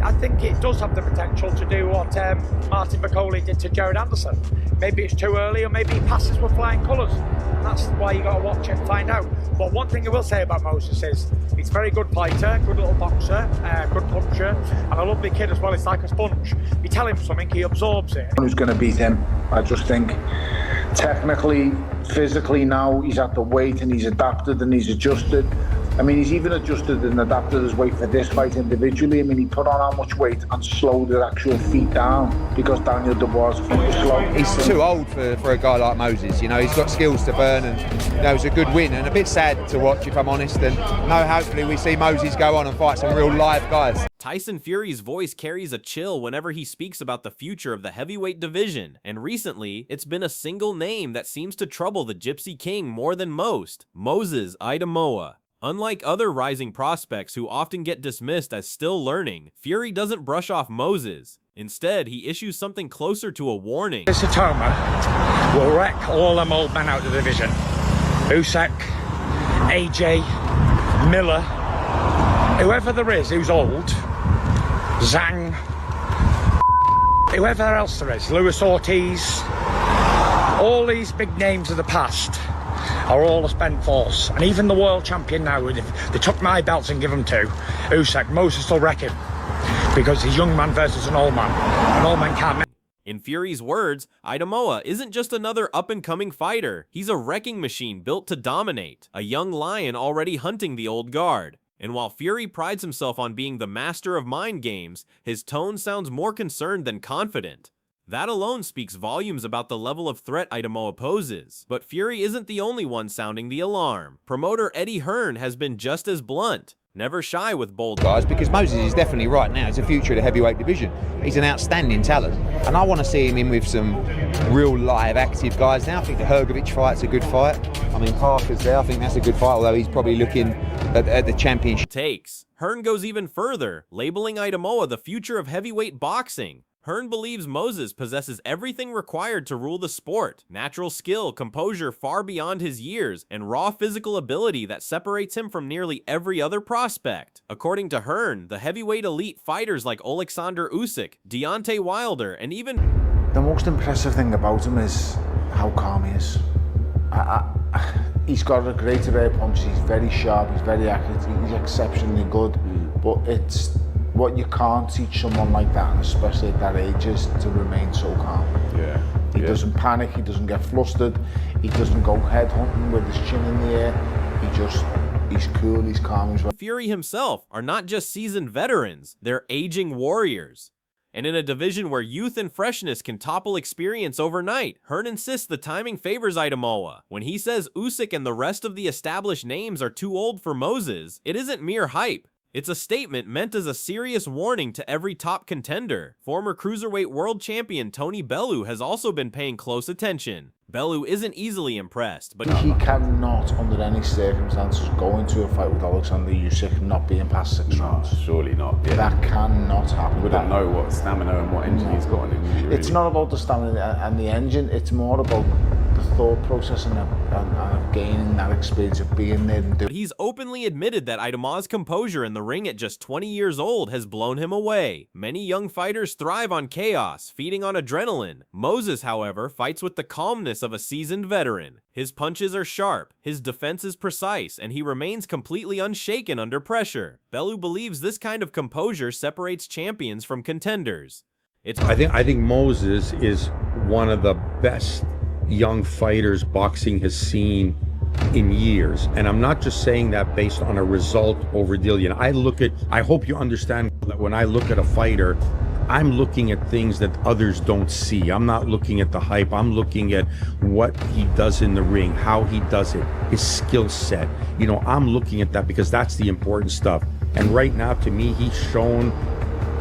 I think it does have the potential to do what Martin McCauley did to Jared Anderson. Maybe it's too early, or maybe he passes with flying colours. That's why you got to watch it and find out. But one thing I will say about Moses is he's a very good fighter, good little boxer, good puncher, and a lovely kid as well. He's like a sponge. You tell him something, he absorbs it. Who's going to beat him? I just think technically, physically now, he's at the weight and he's adapted and he's adjusted. I mean, he's even adjusted and adapted his weight for this fight individually. I mean, he put on how much weight and slowed his actual feet down because Daniel Dubois is slow. He's too old for a guy like Moses. You know, he's got skills to burn, and you know, it's a good win and a bit sad to watch, if I'm honest. And no, hopefully we see Moses go on and fight some real live guys. Tyson Fury's voice carries a chill whenever he speaks about the future of the heavyweight division, and recently, it's been a single name that seems to trouble the Gypsy King more than most: Moses Itauma. Unlike other rising prospects who often get dismissed as still learning, Fury doesn't brush off Moses. Instead, he issues something closer to a warning. Moses Itauma will wreck all them old men out of the division. Usyk, AJ, Miller, whoever there is who's old, Zhang, whoever else there is, Luis Ortiz, all these big names of the past are all a spent force. And even the world champion now, if they took my belts and give them to Usyk, Moses will wreck him, because he's a young man versus an old man, and old men can't. In Fury's words, Itauma isn't just another up-and-coming fighter. He's a wrecking machine built to dominate, a young lion already hunting the old guard. And while Fury prides himself on being the master of mind games, his tone sounds more concerned than confident. That alone speaks volumes about the level of threat Itauma poses. But Fury isn't the only one sounding the alarm. Promoter Eddie Hearn has been just as blunt, never shy with bold guys, because Moses is definitely right now. He's the future of the heavyweight division. He's an outstanding talent, and I want to see him in with some real live active guys now. I think the Hrgovic fight's a good fight. I mean, Parker's there. I think that's a good fight, although he's probably looking at the championship. Takes. Hearn goes even further, labeling Itauma the future of heavyweight boxing. Hearn believes Moses possesses everything required to rule the sport: natural skill, composure far beyond his years, and raw physical ability that separates him from nearly every other prospect. According to Hearn, the heavyweight elite fighters like Oleksandr Usyk, Deontay Wilder, and even... The most impressive thing about him is how calm he is. He's got a great array of punches, he's very sharp, he's very accurate, he's exceptionally good, but it's... What you can't teach someone like that, and especially at that age, is to remain so calm. Yeah. He doesn't panic, he doesn't get flustered, he doesn't go head hunting with his chin in the air. He's cool, he's calm. He's... Fury himself are not just seasoned veterans, they're aging warriors. And in a division where youth and freshness can topple experience overnight, Hearn insists the timing favors Itauma. When he says Usyk and the rest of the established names are too old for Moses, it isn't mere hype. It's a statement meant as a serious warning to every top contender. Former cruiserweight world champion Tony Bellew has also been paying close attention. Bellew isn't easily impressed, but he cannot, under any circumstances, go into a fight with Oleksandr Usyk not being past 6 rounds. Surely not. Yeah. That cannot happen. We don't know what stamina and what engine he's got on him. Really. It's not about the stamina and the engine, it's more about the thought process and of gaining that experience of being there and doing. But he's openly admitted that Itauma's composure in the ring at just 20 years old has blown him away. Many young fighters thrive on chaos, feeding on adrenaline. Moses, however, fights with the calmness of a seasoned veteran. His punches are sharp, his defense is precise, and he remains completely unshaken under pressure. Bellew believes this kind of composure separates champions from contenders. I think Moses is one of the best young fighters boxing has seen in years, and I'm not just saying that based on a result over deal. You know, I hope you understand that when I look at a fighter, I'm looking at things that others don't see. I'm not looking at the hype. I'm looking at what he does in the ring, how he does it, his skill set. You know, I'm looking at that because that's the important stuff. And right now, to me, he's shown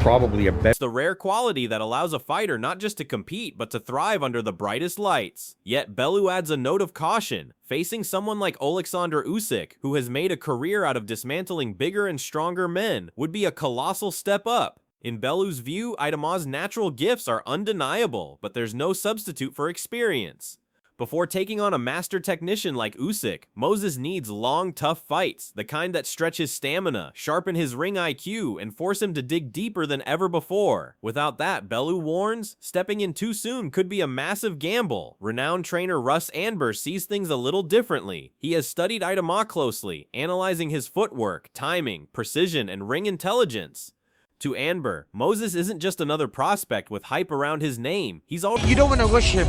probably a better... It's the rare quality that allows a fighter not just to compete, but to thrive under the brightest lights. Yet Bellew adds a note of caution. Facing someone like Oleksandr Usyk, who has made a career out of dismantling bigger and stronger men, would be a colossal step up. In Bellew's view, Itauma's natural gifts are undeniable, but there's no substitute for experience. Before taking on a master technician like Usyk, Moses needs long, tough fights, the kind that stretch his stamina, sharpen his ring IQ, and force him to dig deeper than ever before. Without that, Bellew warns, stepping in too soon could be a massive gamble. Renowned trainer Russ Anber sees things a little differently. He has studied Itauma closely, analyzing his footwork, timing, precision, and ring intelligence. To Anber, Moses isn't just another prospect with hype around his name. He's already— You don't want to rush him.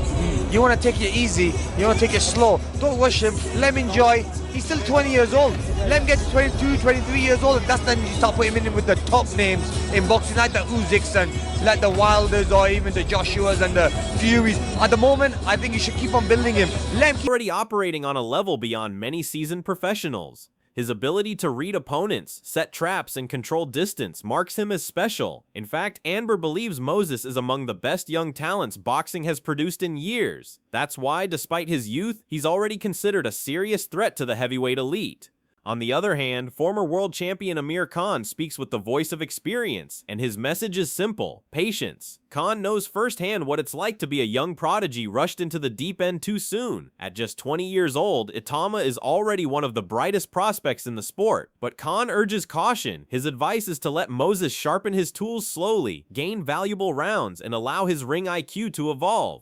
You want to take it easy. You want to take it slow. Don't rush him. Let him enjoy. He's still 20 years old. Let him get to 22, 23 years old. That's then you start putting him in with the top names in boxing, like the Usyks and like the Wilders or even the Joshuas and the Furies. At the moment, I think you should keep on building him. Let him keep already operating on a level beyond many seasoned professionals. His ability to read opponents, set traps, and control distance marks him as special. In fact, Anber believes Moses is among the best young talents boxing has produced in years. That's why, despite his youth, he's already considered a serious threat to the heavyweight elite. On the other hand, former world champion Amir Khan speaks with the voice of experience, and his message is simple: patience. Khan knows firsthand what it's like to be a young prodigy rushed into the deep end too soon. At just 20 years old, Itauma is already one of the brightest prospects in the sport, but Khan urges caution. His advice is to let Moses sharpen his tools slowly, gain valuable rounds, and allow his ring IQ to evolve.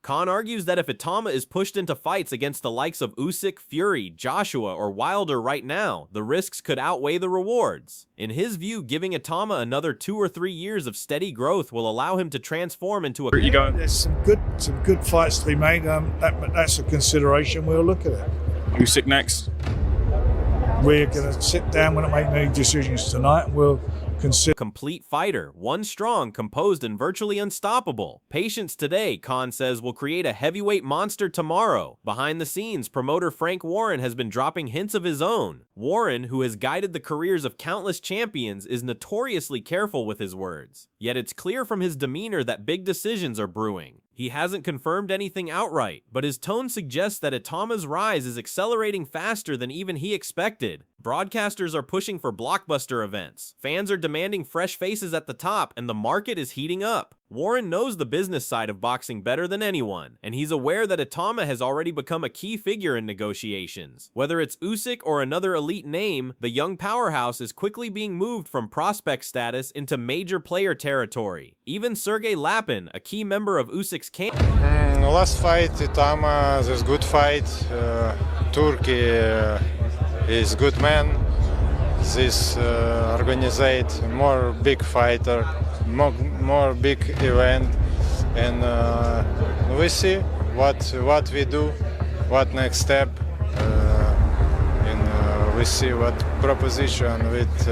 Khan argues that if Itauma is pushed into fights against the likes of Usyk, Fury, Joshua, or Wilder right now, the risks could outweigh the rewards. In his view, giving Itauma another 2 or 3 years of steady growth will allow him to transform into a— There's some good fights to be made. That's a consideration. We'll look at it. Usyk next. We're going to sit down. We're not making any decisions tonight. We'll consider. Complete fighter, one strong, composed, and virtually unstoppable. Patience today, Khan says, will create a heavyweight monster tomorrow. Behind the scenes, promoter Frank Warren has been dropping hints of his own. Warren, who has guided the careers of countless champions, is notoriously careful with his words. Yet it's clear from his demeanor that big decisions are brewing. He hasn't confirmed anything outright, but his tone suggests that Itauma's rise is accelerating faster than even he expected. Broadcasters are pushing for blockbuster events. Fans are demanding fresh faces at the top, and the market is heating up. Warren knows the business side of boxing better than anyone, and he's aware that Itauma has already become a key figure in negotiations. Whether it's Usyk or another elite name, the young powerhouse is quickly being moved from prospect status into major player territory. Even Sergey Lapin, a key member of Usyk's camp— Last fight, Itauma, this good fight. Turkey is good man. This organizate more big fighter, more big event, and we see what we do, what next step, and we see what proposition with.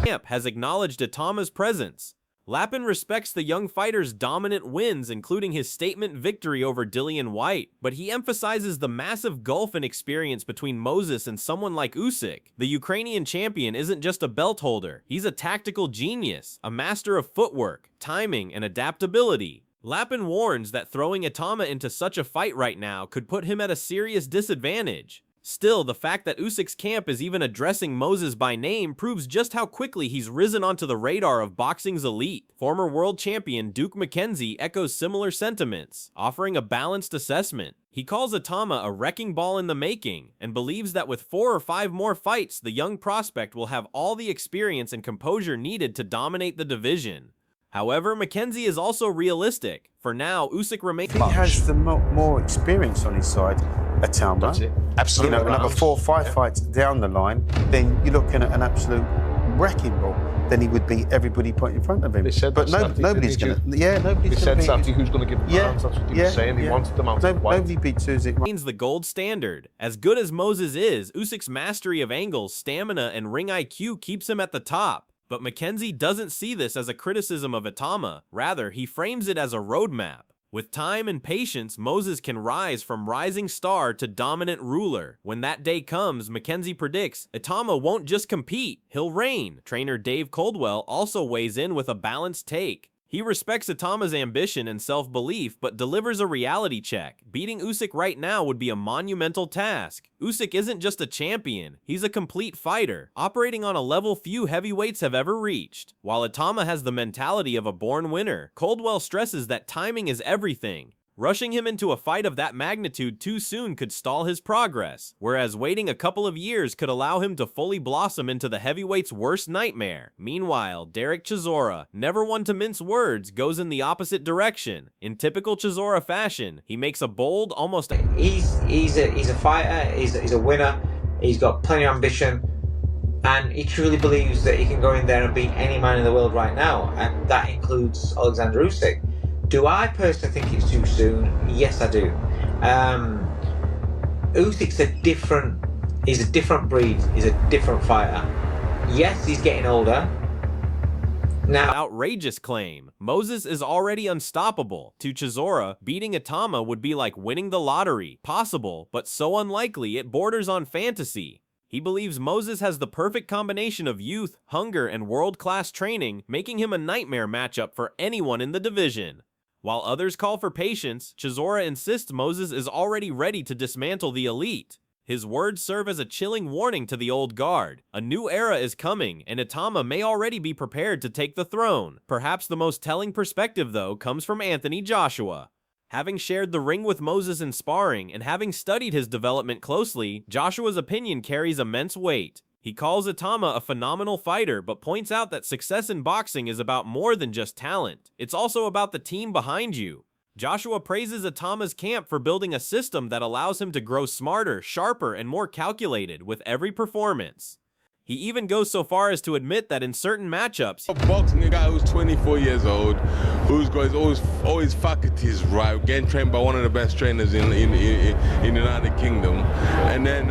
Camp has acknowledged Itauma's presence. Lapin respects the young fighter's dominant wins, including his statement victory over Dillian White, but he emphasizes the massive gulf in experience between Moses and someone like Usyk. The Ukrainian champion isn't just a belt holder, he's a tactical genius, a master of footwork, timing, and adaptability. Lapin warns that throwing Itauma into such a fight right now could put him at a serious disadvantage. Still, the fact that Usyk's camp is even addressing Moses by name proves just how quickly he's risen onto the radar of boxing's elite. Former world champion Duke McKenzie echoes similar sentiments, offering a balanced assessment. He calls Itauma a wrecking ball in the making, and believes that with 4 or 5 more fights, the young prospect will have all the experience and composure needed to dominate the division. However, McKenzie is also realistic. For now, Usyk remains— He has the more experience on his side, Itauma. That's it. Absolutely. You know, another 4 or 5 fights down the line, then you're looking at an absolute wrecking ball. Then he would beat everybody put in front of him. They said but nobody's going to. Yeah, nobody's going to. They said Saturday who's going to give him rounds. That's what he was saying. He wanted them out of Nobody beats Usyk. Remains the gold standard. As good as Moses is, Usyk's mastery of angles, stamina, and ring IQ keeps him at the top. But McKenzie doesn't see this as a criticism of Itauma. Rather, he frames it as a roadmap. With time and patience, Moses can rise from rising star to dominant ruler. When that day comes, McKenzie predicts Itauma won't just compete, he'll reign. Trainer Dave Coldwell also weighs in with a balanced take. He respects Itauma's ambition and self-belief, but delivers a reality check. Beating Usyk right now would be a monumental task. Usyk isn't just a champion, he's a complete fighter, operating on a level few heavyweights have ever reached. While Itauma has the mentality of a born winner, Coldwell stresses that timing is everything. Rushing him into a fight of that magnitude too soon could stall his progress, whereas waiting a couple of years could allow him to fully blossom into the heavyweight's worst nightmare. Meanwhile, Derek Chisora, never one to mince words, goes in the opposite direction. In typical Chisora fashion, he makes a bold, almost... He's a fighter, he's a winner, he's got plenty of ambition, and he truly believes that he can go in there and beat any man in the world right now, and that includes Oleksandr Usyk. Do I personally think it's too soon? Yes, I do. Usyk's he's a different breed, he's a different fighter. Yes, he's getting older. Now, outrageous claim. Moses is already unstoppable. To Chisora, beating Itauma would be like winning the lottery. Possible, but so unlikely it borders on fantasy. He believes Moses has the perfect combination of youth, hunger, and world-class training, making him a nightmare matchup for anyone in the division. While others call for patience, Chisora insists Moses is already ready to dismantle the elite. His words serve as a chilling warning to the old guard. A new era is coming, and Itauma may already be prepared to take the throne. Perhaps the most telling perspective, though, comes from Anthony Joshua. Having shared the ring with Moses in sparring, and having studied his development closely, Joshua's opinion carries immense weight. He calls Itauma a phenomenal fighter, but points out that success in boxing is about more than just talent. It's also about the team behind you. Joshua praises Itauma's camp for building a system that allows him to grow smarter, sharper, and more calculated with every performance. He even goes so far as to admit that in certain matchups, boxing a guy who's 24 years old, who's got all his faculties right, getting trained by one of the best trainers in the United Kingdom, and then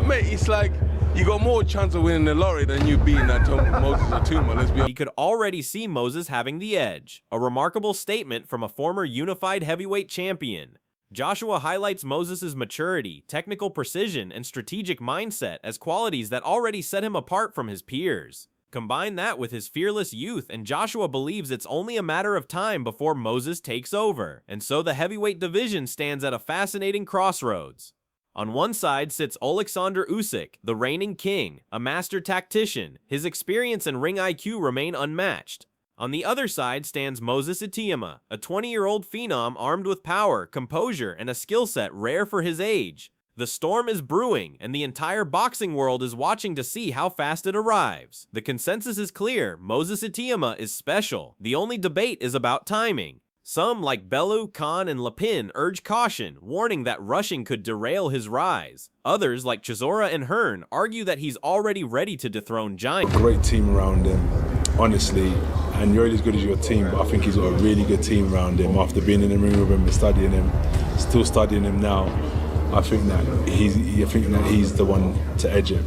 mate, it's like you got more chance of winning the lottery than you beating that Moses Itauma, let's be honest. He could already see Moses having the edge. A remarkable statement from a former unified heavyweight champion. Joshua highlights Moses' maturity, technical precision, and strategic mindset as qualities that already set him apart from his peers. Combine that with his fearless youth, and Joshua believes it's only a matter of time before Moses takes over. And so the heavyweight division stands at a fascinating crossroads. On one side sits Oleksandr Usyk, the reigning king, a master tactician. His experience and ring IQ remain unmatched. On the other side stands Moses Itauma, a 20-year-old phenom armed with power, composure, and a skill set rare for his age. The storm is brewing, and the entire boxing world is watching to see how fast it arrives. The consensus is clear: Moses Itauma is special. The only debate is about timing. Some, like Bellew, Khan, and Lepin, urge caution, warning that rushing could derail his rise. Others, like Chisora and Hearn, argue that he's already ready to dethrone giants. A great team around him, honestly, and you're only as good as your team, but I think he's got a really good team around him. After being in the ring with him and studying him, still studying him now, I think that he's the one to edge him.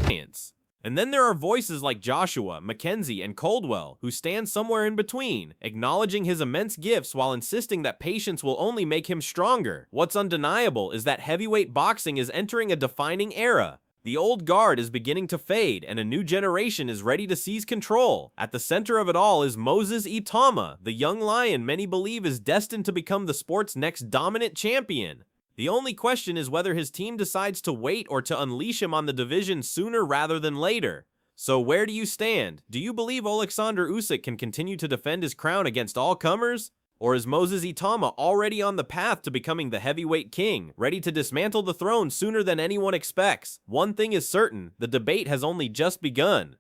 And then there are voices like Joshua, McKenzie, and Coldwell, who stand somewhere in between, acknowledging his immense gifts while insisting that patience will only make him stronger. What's undeniable is that heavyweight boxing is entering a defining era. The old guard is beginning to fade, and a new generation is ready to seize control. At the center of it all is Moses Itauma, the young lion many believe is destined to become the sport's next dominant champion. The only question is whether his team decides to wait or to unleash him on the division sooner rather than later. So where do you stand? Do you believe Oleksandr Usyk can continue to defend his crown against all comers? Or is Moses Itauma already on the path to becoming the heavyweight king, ready to dismantle the throne sooner than anyone expects? One thing is certain, the debate has only just begun.